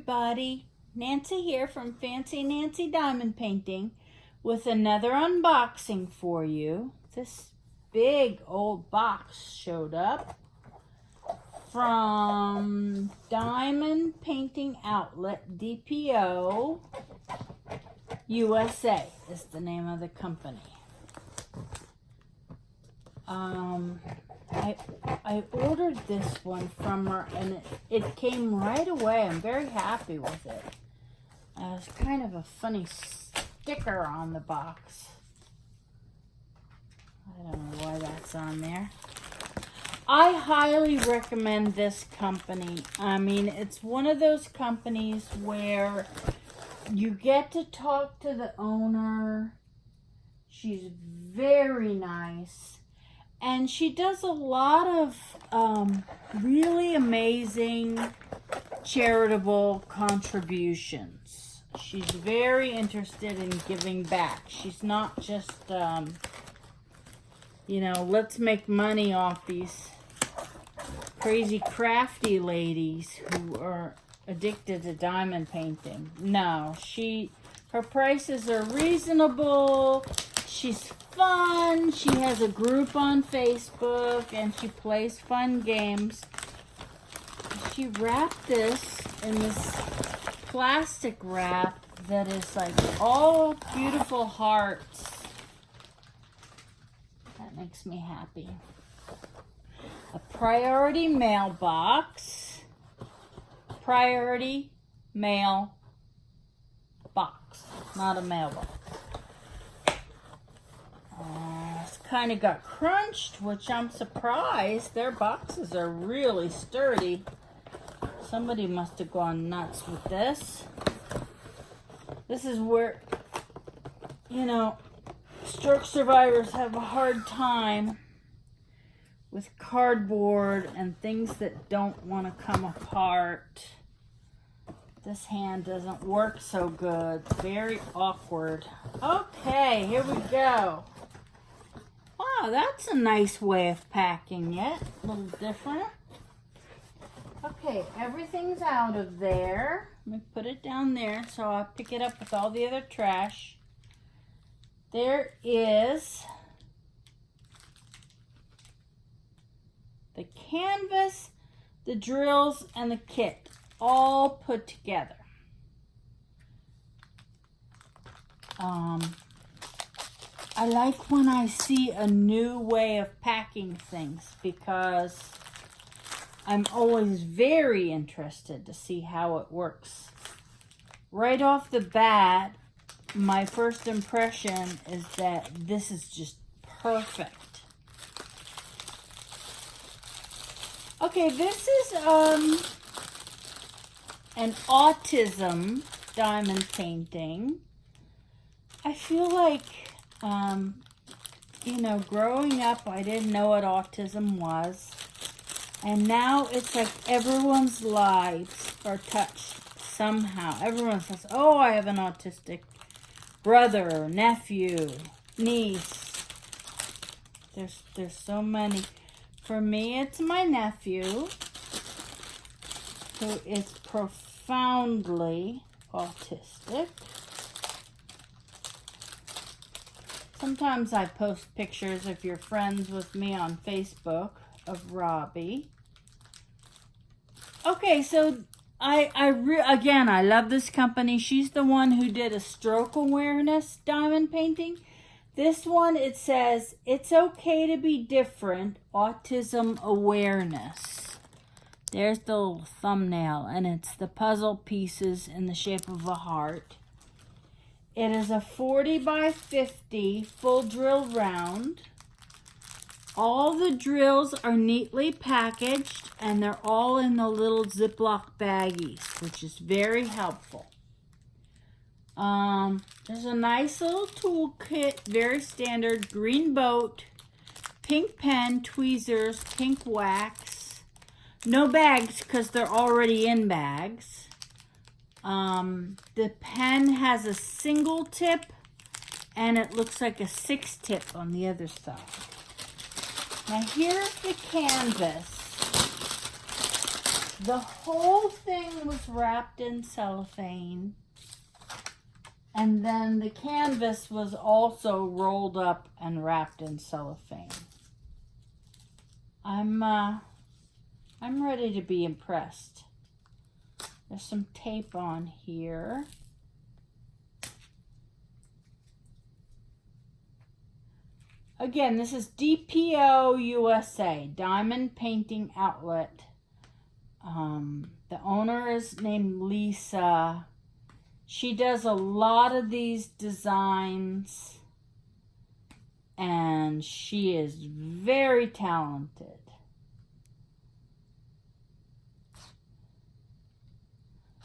everybody, Nancy here from Fancy Nancy Diamond Painting with another unboxing for you. This big old box showed up from Diamond Painting Outlet, DPO USA is the name of the company. I ordered this one from her and it came right away. I'm very happy with it. It's kind of a funny sticker on the box. I don't know why that's on there. I highly recommend this company. I mean, it's one of those companies where you get to talk to the owner. She's very nice. And she does a lot of really amazing charitable contributions. She's very interested in giving back. She's not just, you know, let's make money off these crazy crafty ladies who are addicted to diamond painting. No, her prices are reasonable. She's fun. She has a group on Facebook and she plays fun games. She wrapped this in this plastic wrap that is like all beautiful hearts. That makes me happy. A priority mailbox. Priority mail box, not a mailbox. It's kind of got crunched, which I'm surprised. Their boxes are really sturdy. Somebody must have gone nuts with this. This is where, you know, stroke survivors have a hard time with cardboard and things that don't want to come apart. This hand doesn't work so good. It's very awkward. Okay, here we go. Wow, that's a nice way of packing it. A little different. Okay, everything's out of there. Let me put it down there so I'll pick it up with all the other trash. There is the canvas, the drills, and the kit all put together. I like when I see a new way of packing things because I'm always very interested to see how it works. Right off the bat, my first impression is that this is just perfect. Okay, this is an autism diamond painting. I feel like, you know, growing up, I didn't know what autism was. And now it's like everyone's lives are touched somehow. Everyone says, oh, I have an autistic brother, nephew, niece. There's so many. For me, it's my nephew, who is profoundly autistic. Sometimes I post pictures, if you're friends with me on Facebook, of Robbie. Okay, so again, I love this company. She's the one who did a stroke awareness diamond painting. This one, it says, it's okay to be different, Autism Awareness. There's the little thumbnail, and it's the puzzle pieces in the shape of a heart. It is a 40 by 50 full drill round. All the drills are neatly packaged, and they're all in the little Ziploc baggies, which is very helpful. There's a nice little toolkit, very standard, green boat, pink pen, tweezers, pink wax. No bags because they're already in bags. The pen has a single tip, and it looks like a 6 tip on the other side. Now here's the canvas The whole thing was wrapped in cellophane. And then the canvas was also rolled up and wrapped in cellophane. I'm ready to be impressed. There's some tape on here. Again, this is DPO USA, Diamond Painting Outlet. The owner is named Lisa. She does a lot of these designs, and she is very talented.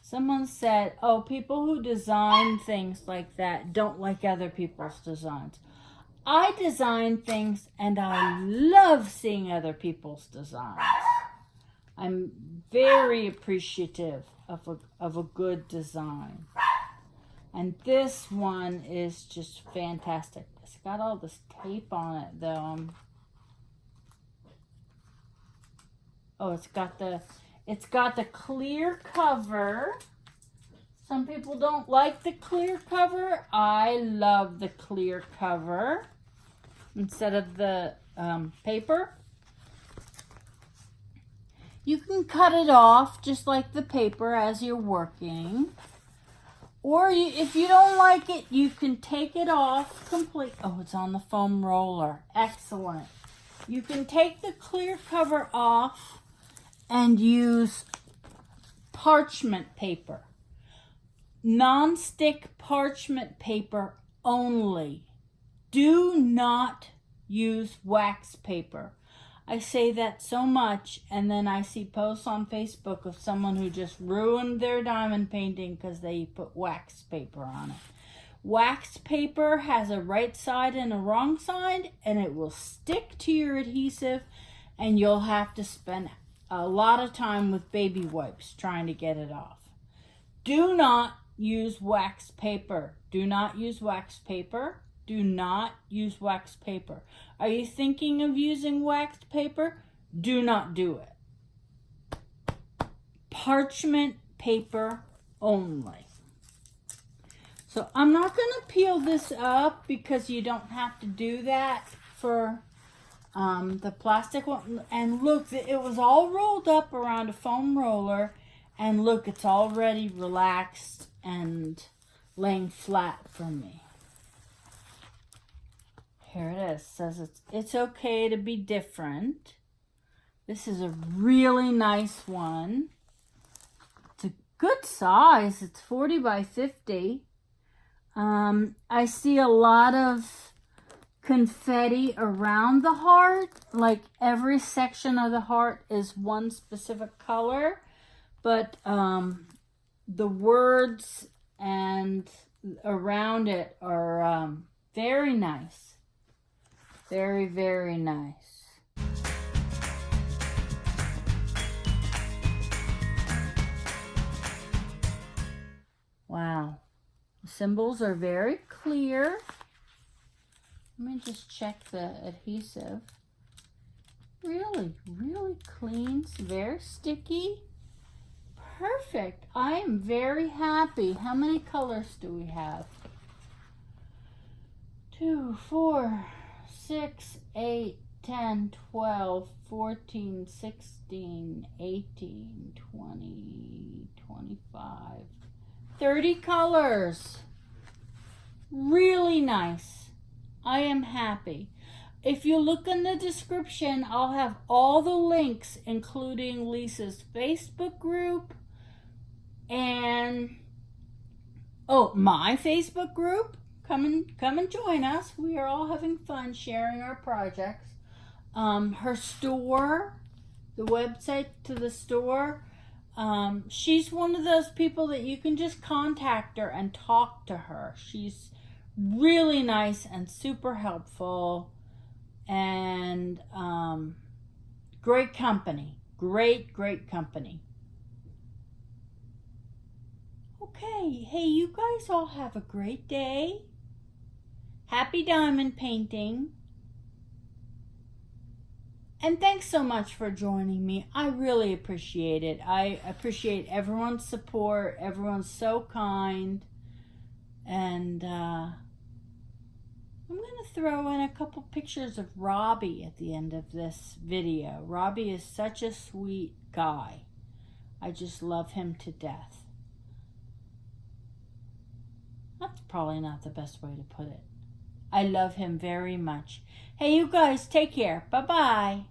Someone said, oh, people who design things like that don't like other people's designs. I design things, and I love seeing other people's designs. I'm very appreciative of a good design. And this one is just fantastic. It's got all this tape on it, though. Oh, it's got the clear cover. Some people don't like the clear cover. I love the clear cover instead of the paper. You can cut it off just like the paper as you're working. Or if you don't like it, you can take it off completely. Oh, it's on the foam roller. Excellent. You can take the clear cover off and use parchment paper. Non-stick parchment paper only. Do not use wax paper. I say that so much, and then I see posts on Facebook of someone who just ruined their diamond painting because they put wax paper on it. Wax paper has a right side and a wrong side, and it will stick to your adhesive, and you'll have to spend a lot of time with baby wipes trying to get it off. Do not use wax paper. Do not use wax paper. Do not use wax paper. Are you thinking of using waxed paper? Do not do it. Parchment paper only. So I'm not going to peel this up because you don't have to do that for the plastic one. And look, it was all rolled up around a foam roller. And look, it's already relaxed and laying flat for me. Here it is. It says it's okay to be different. This is a really nice one. It's a good size. It's 40 by 50. I see a lot of confetti around the heart. Like every section of the heart is one specific color. But the words and around it are very nice. Very, very nice. Wow. The symbols are very clear. Let me just check the adhesive. Really, really clean. It's very sticky. Perfect. I am very happy. How many colors do we have? 2, 4, 6, 8, 10, 12, 14, 16, 18, 20, 25, 30 colors. Really nice. I am happy. If you look in the description, I'll have all the links, including Lisa's Facebook group and my Facebook group. Come and join us. We are all having fun sharing our projects. Her store, the website to the store. She's one of those people that you can just contact her and talk to her. She's really nice and super helpful, and great company. Great company. Okay, hey, you guys all have a great day. Happy diamond painting. And thanks so much for joining me. I really appreciate it. I appreciate everyone's support. Everyone's so kind. And I'm going to throw in a couple pictures of Robbie at the end of this video. Robbie is such a sweet guy. I just love him to death. That's probably not the best way to put it. I love him very much. Hey, you guys, take care. Bye-bye.